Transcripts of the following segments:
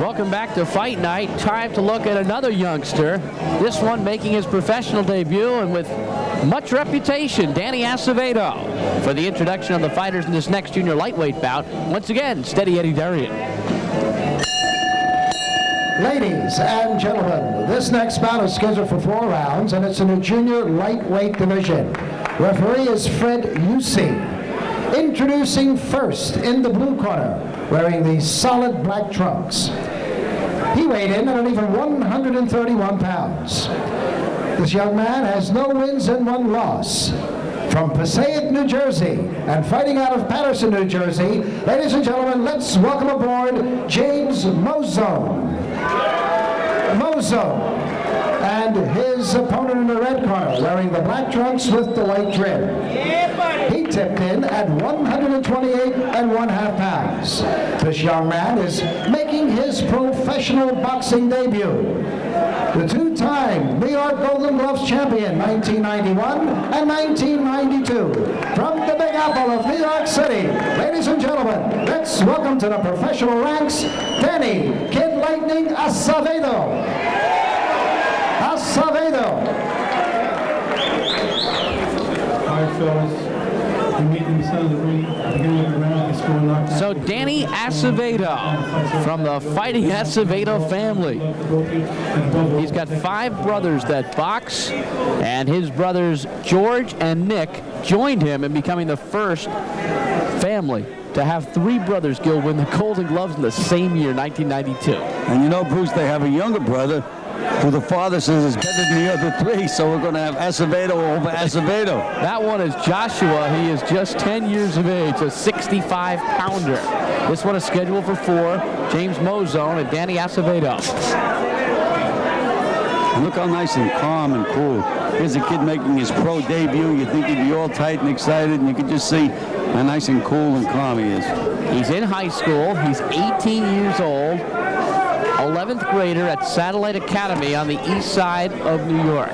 Welcome back to Fight Night. Time to look at another youngster. This one making his professional debut and with much reputation, Danny Acevedo. For the introduction of the fighters in this next junior lightweight bout, once again, Steady Eddie Darian. Ladies and gentlemen, this next bout is scheduled for 4 rounds, and it's in the junior lightweight division. Referee is Fred Yusi. Introducing first in the blue corner, wearing the solid black trunks. He weighed in at an even 131 pounds. This young man has no wins and 1 loss. From Passaic, New Jersey, and fighting out of Patterson, New Jersey, ladies and gentlemen, let's welcome aboard James Mouzone. Mouzone. And his opponent in the red corner, wearing the black trunks with the white trim. He tipped in at 128 1/2 pounds. This young man is making his professional boxing debut. The 2-time New York Golden Gloves champion, 1991 and 1992. From the Big Apple of New York City, ladies and gentlemen, let's welcome to the professional ranks, Danny Kid Lightning Acevedo. Acevedo. All right, fellas. We meet in the center of the ring. Beginning of the round, we score knocked out. So Danny Acevedo from the Fighting Acevedo family. He's got 5 brothers that box, and his brothers George and Nick joined him in becoming the first family to have 3 brothers, Gil, win the Golden Gloves in the same year, 1992. And you know, Bruce, they have a younger brother who the father says is better than the other 3, so we're going to have Acevedo over Acevedo. That one is Joshua. He is just 10 years of age, a 65-pounder. This one is scheduled for 4, James Mouzone and Danny Acevedo. Look how nice and calm and cool. Here's a kid making his pro debut. You think he'd be all tight and excited, and you can just see how nice and cool and calm he is. He's in high school. He's 18 years old. 11th grader at Satellite Academy on the east side of New York.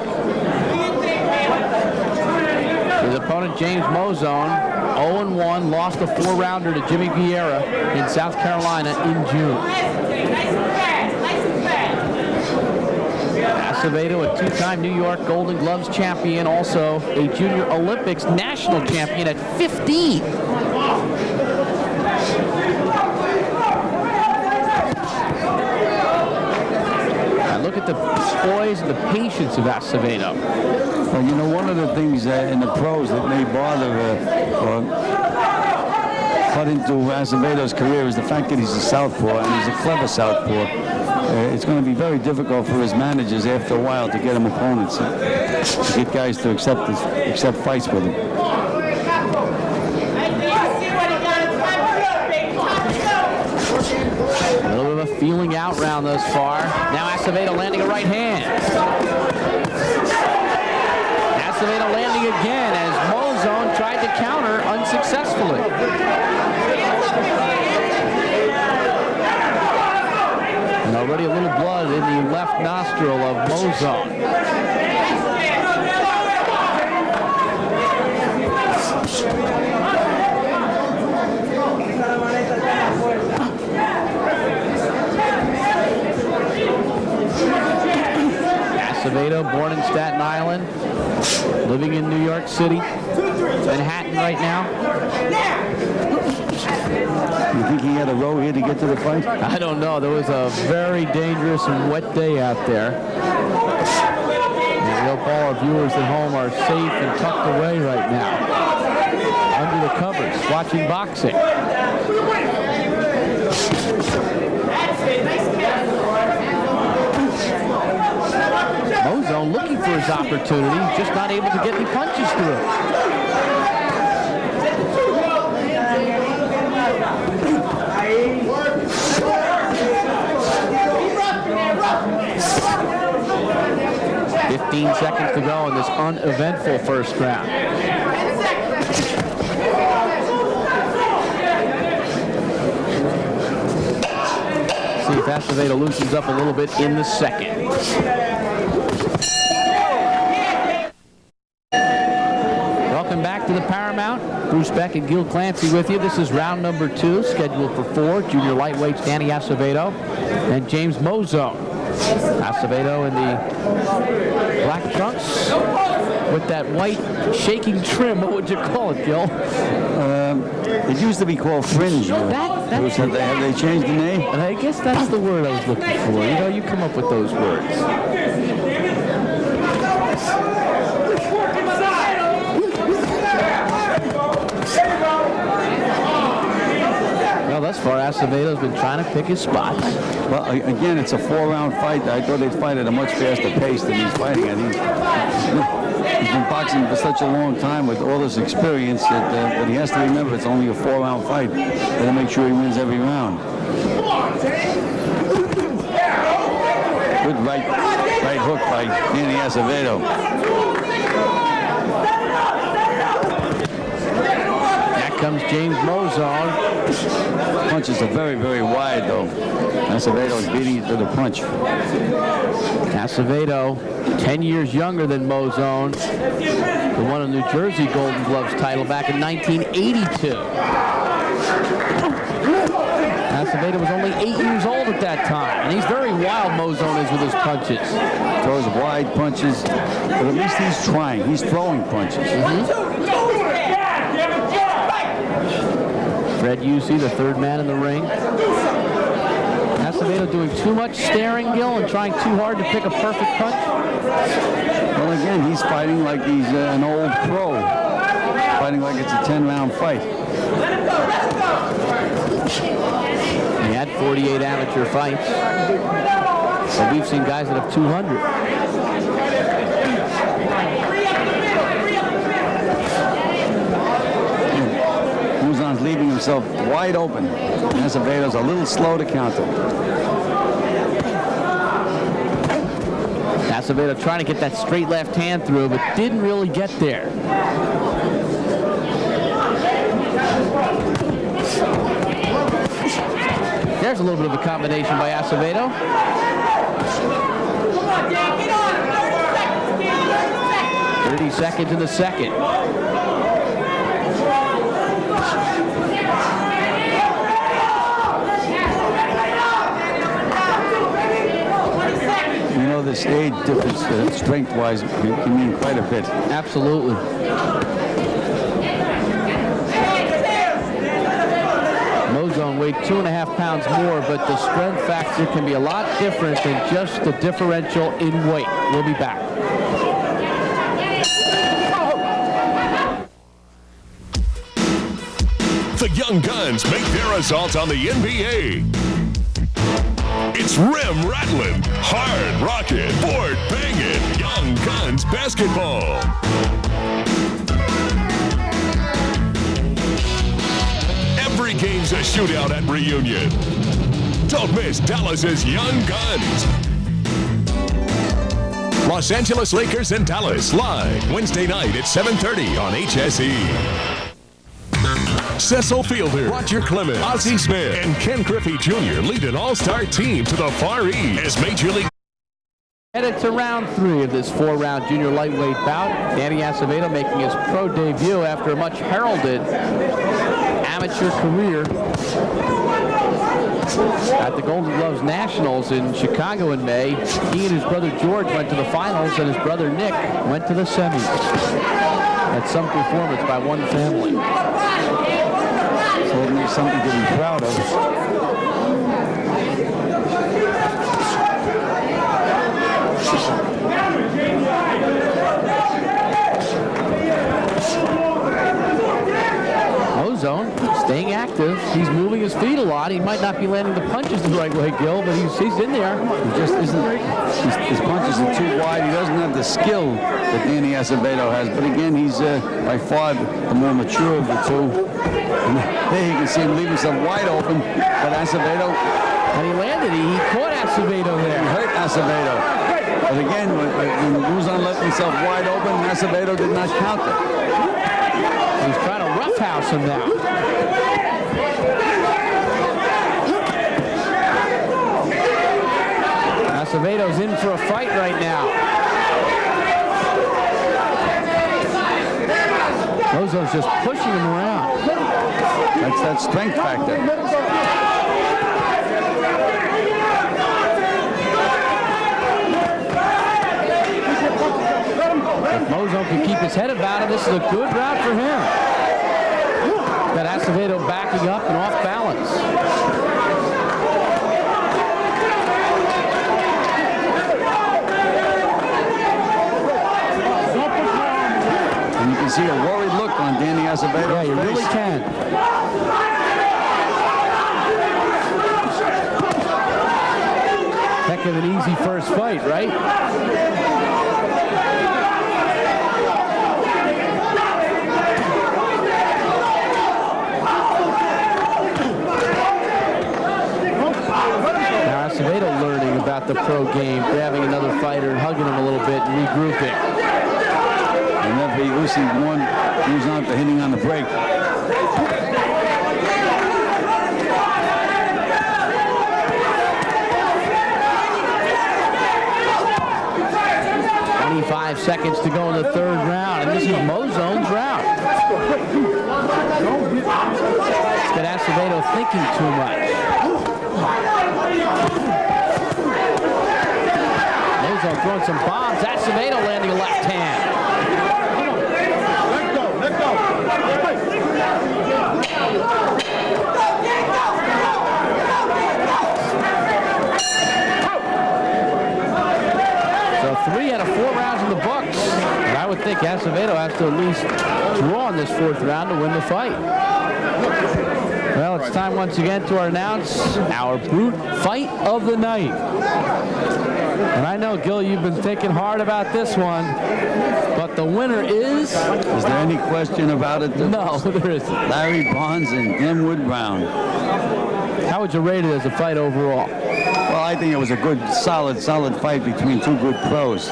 His opponent, James Mouzone, 0-1, lost a 4-rounder to Jimmy Vieira in South Carolina in June. Acevedo, a 2-time New York Golden Gloves champion, also a Junior Olympics national champion at 15. Look at the poise and the patience of Acevedo. Well, you know, one of the things in the pros that may bother or cut into Acevedo's career is the fact that he's a southpaw, and he's a clever southpaw. It's going to be very difficult for his managers after a while to get him opponents, to get guys to accept fights with him. Feeling out round thus far. Now Acevedo landing a right hand. Acevedo landing again as Mouzone tried to counter unsuccessfully. And already a little blood in the left nostril of Mouzone. Acevedo, born in Staten Island, living in New York City, Manhattan right now. You think he had a row here to get to the fight? I don't know. There was a very dangerous and wet day out there. And we hope all our viewers at home are safe and tucked away right now, under the covers, watching boxing. Mouzone looking for his opportunity, just not able to get any punches through. 15 seconds to go in this uneventful first round. See if Acevedo loosens up a little bit in the second. Welcome back to the Paramount. Bruce Beck and Gil Clancy with you. This is round number 2, scheduled for 4. Junior lightweights Danny Acevedo and James Mouzone. Acevedo in the black trunks with that white shaking trim. What would you call it, Gil? It used to be called fringe. That's Have they changed the name? And I guess that's the word I was looking for. You know, you come up with those words. Well, thus far, Acevedo's been trying to pick his spots. Well, again, it's a 4-round fight. I thought they'd fight at a much faster pace than he's fighting at. He's been boxing for such a long time with all this experience that he has to remember it's only a 4-round fight. Got to make sure he wins every round. Good right hook by Danny Acevedo. Back comes James Mouzone. Punches are very, very wide, though. Acevedo is beating it to the punch. Acevedo, 10 years younger than Mouzone, who won a New Jersey Golden Gloves title back in 1982. Acevedo was only 8 years old at that time, and he's very wild, Mouzone is, with his punches. Throws wide punches, but at least he's trying. He's throwing punches. Fred Yusi, the third man in the ring. Acevedo doing too much staring, Gil, and trying too hard to pick a perfect punch. Well, again, he's fighting like he's an old pro. Fighting like it's a 10-round fight. He had 48 amateur fights. So we've seen guys that have 200. Mouzone's leaving himself wide open. Acevedo's a little slow to counter. Acevedo trying to get that straight left hand through, but didn't really get there. There's a little bit of a combination by Acevedo. 30 seconds in the second. You know, this age difference, strength-wise, can mean quite a bit. Absolutely. Mouzone weighed 2.5 pounds more, but the strength factor can be a lot different than just the differential in weight. We'll be back. The Young Guns make their assault on the NBA. It's rim-rattling, hard-rocking, board-banging Young Guns basketball. Every game's a shootout at Reunion. Don't miss Dallas's Young Guns. Los Angeles Lakers and Dallas live Wednesday night at 7:30 on HSE. Cecil Fielder, Roger Clemens, Ozzie Smith, and Ken Griffey Jr. lead an all-star team to the Far East as Major League. Headed to round 3 of this 4-round junior lightweight bout. Danny Acevedo making his pro debut after a much heralded amateur career at the Golden Gloves Nationals in Chicago in May. He and his brother George went to the finals, and his brother Nick went to the semis. That's some performance by one family. Certainly something to be proud of. Mouzone staying active. He's moving his feet a lot. He might not be landing the punches the right way, Gil, but he's in there. He just isn't. His punches are too wide. He doesn't have the skill that Danny Acevedo has. But again, he's by far the more mature of the two. And there you can see him leave himself wide open. But Acevedo, And he landed. He caught Acevedo he there. hurt Acevedo. But again, when Mouzone left himself wide open, Acevedo did not counter. He's trying to roughhouse him now. Acevedo's in for a fight right now. Mouzone's just pushing him around. That's that strength factor. could keep his head about it. This is a good route for him. Got Acevedo backing up and off balance. And you can see a worried look on Danny Acevedo's Yeah, you face. really can. Heck of an easy first fight, right? Now Acevedo learning about the pro game, grabbing another fighter and hugging him a little bit and regrouping. And referee Usyk moves on for hitting on the break. Five seconds to go in the third round, and this is Mouzone's round. It's got Acevedo thinking too much. Mouzone throwing some bombs. Acevedo landing a left hand. Let go. So 3 out of 4 rounds in the books. And I would think Acevedo has to at least draw in this 4th round to win the fight. Well, it's time once again to announce our brute fight of the night. And I know, Gil, you've been thinking hard about this one, but the winner is... Is there any question about it? No, there isn't. Larry Bonds and Glenwood Brown. How would you rate it as a fight overall? Well, I think it was a good, solid fight between two good pros.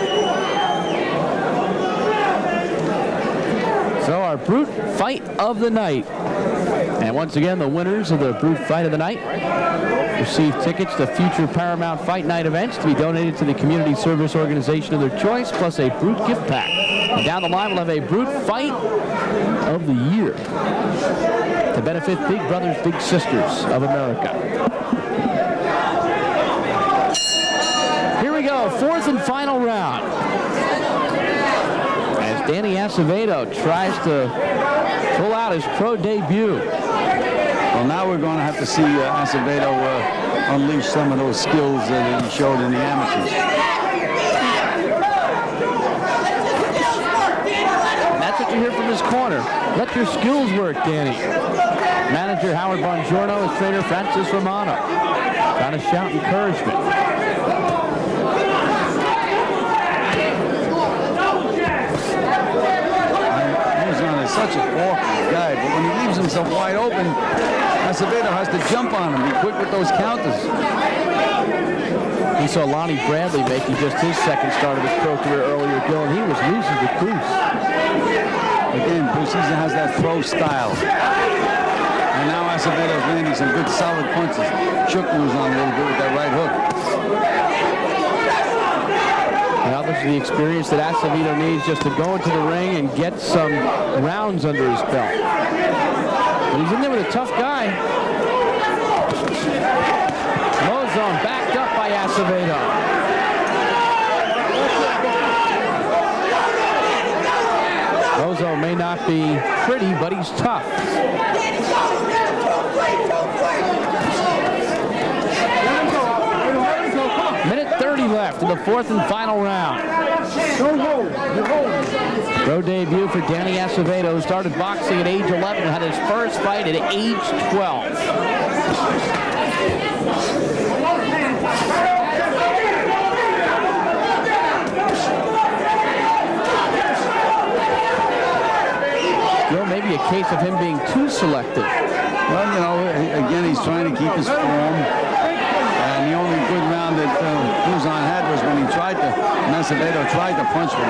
So our brute fight of the night. And once again, the winners of the brute fight of the night receive tickets to future Paramount Fight Night events to be donated to the community service organization of their choice, plus a brute gift pack. And down the line, we'll have a brute fight of the year to benefit Big Brothers Big Sisters of America. Here we go, 4th and final round. As Danny Acevedo tries to pull out his pro debut. Well, now we're going to have to see Acevedo unleash some of those skills that he showed in the amateurs. And that's what you hear from his corner. Let your skills work, Danny. Manager Howard Bongiorno, his trainer Francis Romano. Trying to shout encouragement. Mouzone is such an awkward guy, but when he leaves himself wide open, Acevedo has to jump on him, be quick with those counters. We saw Lonnie Bradley making just his 2nd start of his pro career earlier, Gil, and he was losing the cruise. Again, Bruce has that pro style. And now Acevedo's landing some good solid punches. Shook Mouzone a little bit with that right hook. Now this is the experience that Acevedo needs just to go into the ring and get some rounds under his belt. But he's in there with a tough guy. Mouzone backed up by Acevedo. Mouzone may not be pretty, but he's tough. Minute 30 left in the 4th and final round. Pro debut for Danny Acevedo, who started boxing at age 11 and had his first fight at age 12. Well, maybe a case of him being too selective. Well, you know, again, he's trying to keep his form. And the only good round that Mouzone had was when he tried to, Acevedo tried to punch him.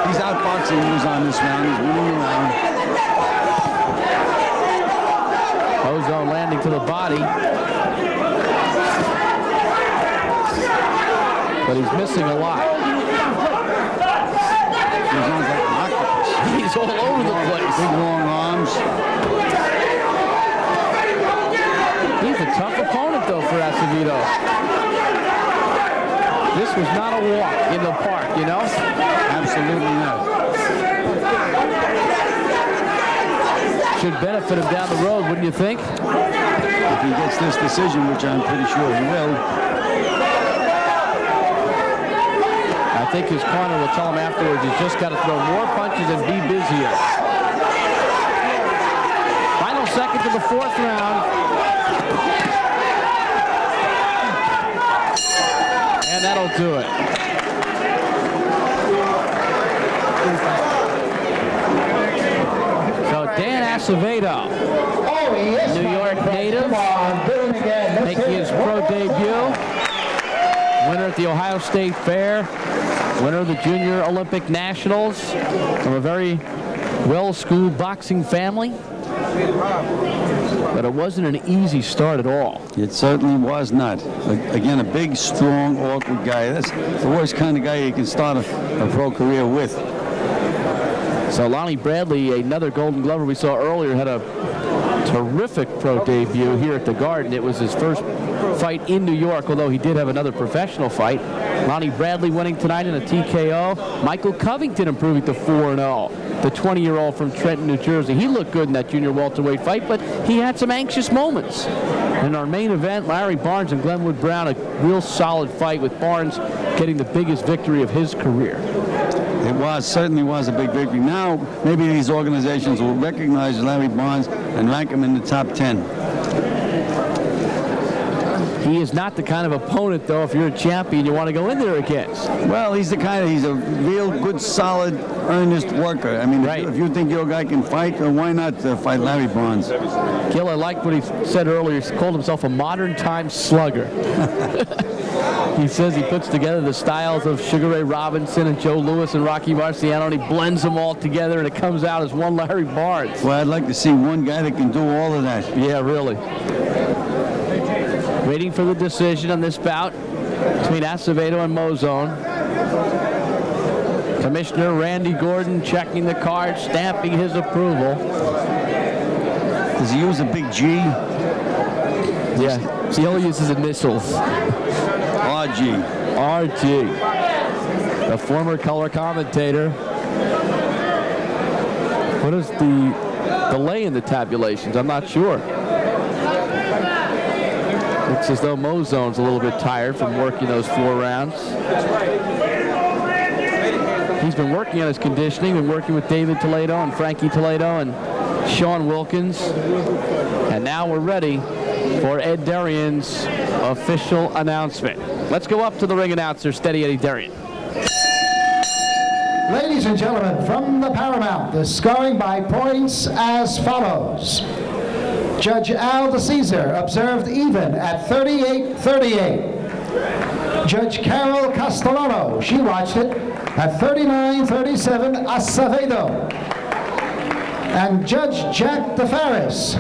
He's outboxing Mouzone this round. He's winning the round. Mouzone landing to the body. But he's missing a lot. Mouzone's like an octopus. He's all over the place. Big long arms. He's a tough opponent, though, for Acevedo. This was not a walk in the park, you know? Absolutely not. should benefit him down the road, wouldn't you think? If he gets this decision, which I'm pretty sure he will. I think his corner will tell him afterwards he's just got to throw more punches and be busier. Final seconds of the 4th round. And that'll do it. So Dan Acevedo, Oh, yes, New York native, come on, do it again. Let's making hear his it. pro debut. Winner at the Ohio State Fair. Winner of the Junior Olympic Nationals. From a very well-schooled boxing family. But it wasn't an easy start at all. It certainly was not. Again, a big, strong, awkward guy. That's the worst kind of guy you can start a pro career with. So Lonnie Bradley, another Golden Glover we saw earlier, had a terrific pro debut here at the Garden. It was his first fight in New York, although he did have another professional fight. Lonnie Bradley winning tonight in a TKO. Michael Covington improving to 4-0. The 20-year-old from Trenton, New Jersey. He looked good in that junior welterweight fight, but he had some anxious moments. In our main event, Larry Barnes and Glenwood Brown, a real solid fight with Barnes getting the biggest victory of his career. It certainly was a big victory. Now, maybe these organizations will recognize Larry Barnes and rank him in the top 10. He is not the kind of opponent, though, if you're a champion, you want to go in there against. Well, he's a real good, solid, earnest worker. I mean, Right. if you think your guy can fight, why not fight Larry Barnes? Gil, I like what he said earlier. He called himself a modern-time slugger. He says he puts together the styles of Sugar Ray Robinson and Joe Louis and Rocky Marciano, and he blends them all together, and it comes out as one Larry Barnes. Well, I'd like to see one guy that can do all of that. Yeah, really. Waiting for the decision on this bout between Acevedo and Mouzone. Commissioner Randy Gordon checking the card, stamping his approval. Does he use a big G? Yeah, he only uses initials. RG. RG. The former color commentator. What is the delay in the tabulations? I'm not sure. Looks as though Mouzone's a little bit tired from working those 4 rounds. He's been working on his conditioning, been working with David Toledo and Frankie Toledo and Sean Wilkins. And now we're ready for Ed Darian's official announcement. Let's go up to the ring announcer, Steady Eddie Darian. Ladies and gentlemen, from the Paramount, the scoring by points as follows. Judge Al DeCesar observed even at 38-38. Judge Carol Castellano, she watched it at 39-37 Acevedo. And Judge Jack DeFaris,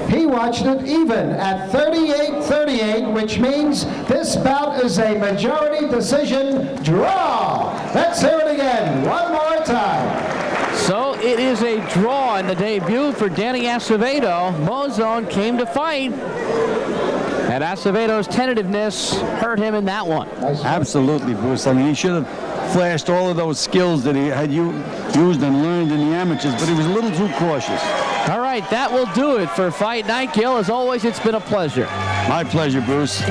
he watched it even at 38-38, which means this bout is a majority decision draw. Let's hear it again, one more time. So it is a draw in the debut for Danny Acevedo. Mouzone came to fight, and Acevedo's tentativeness hurt him in that one. Absolutely, Bruce. I mean, he should have flashed all of those skills that he had used and learned in the amateurs, but he was a little too cautious. All right, that will do it for Fight Night. Gil, as always, it's been a pleasure. My pleasure, Bruce.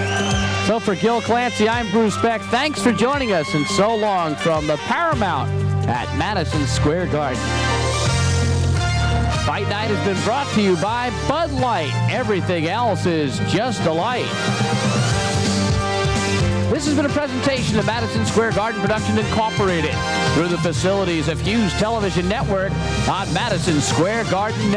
So for Gil Clancy, I'm Bruce Beck. Thanks for joining us, and so long from the Paramount at Madison Square Garden. Fight Night has been brought to you by Bud Light. Everything else is just a light. This has been a presentation of Madison Square Garden Productions Incorporated through the facilities of Hughes Television Network on Madison Square Garden Network.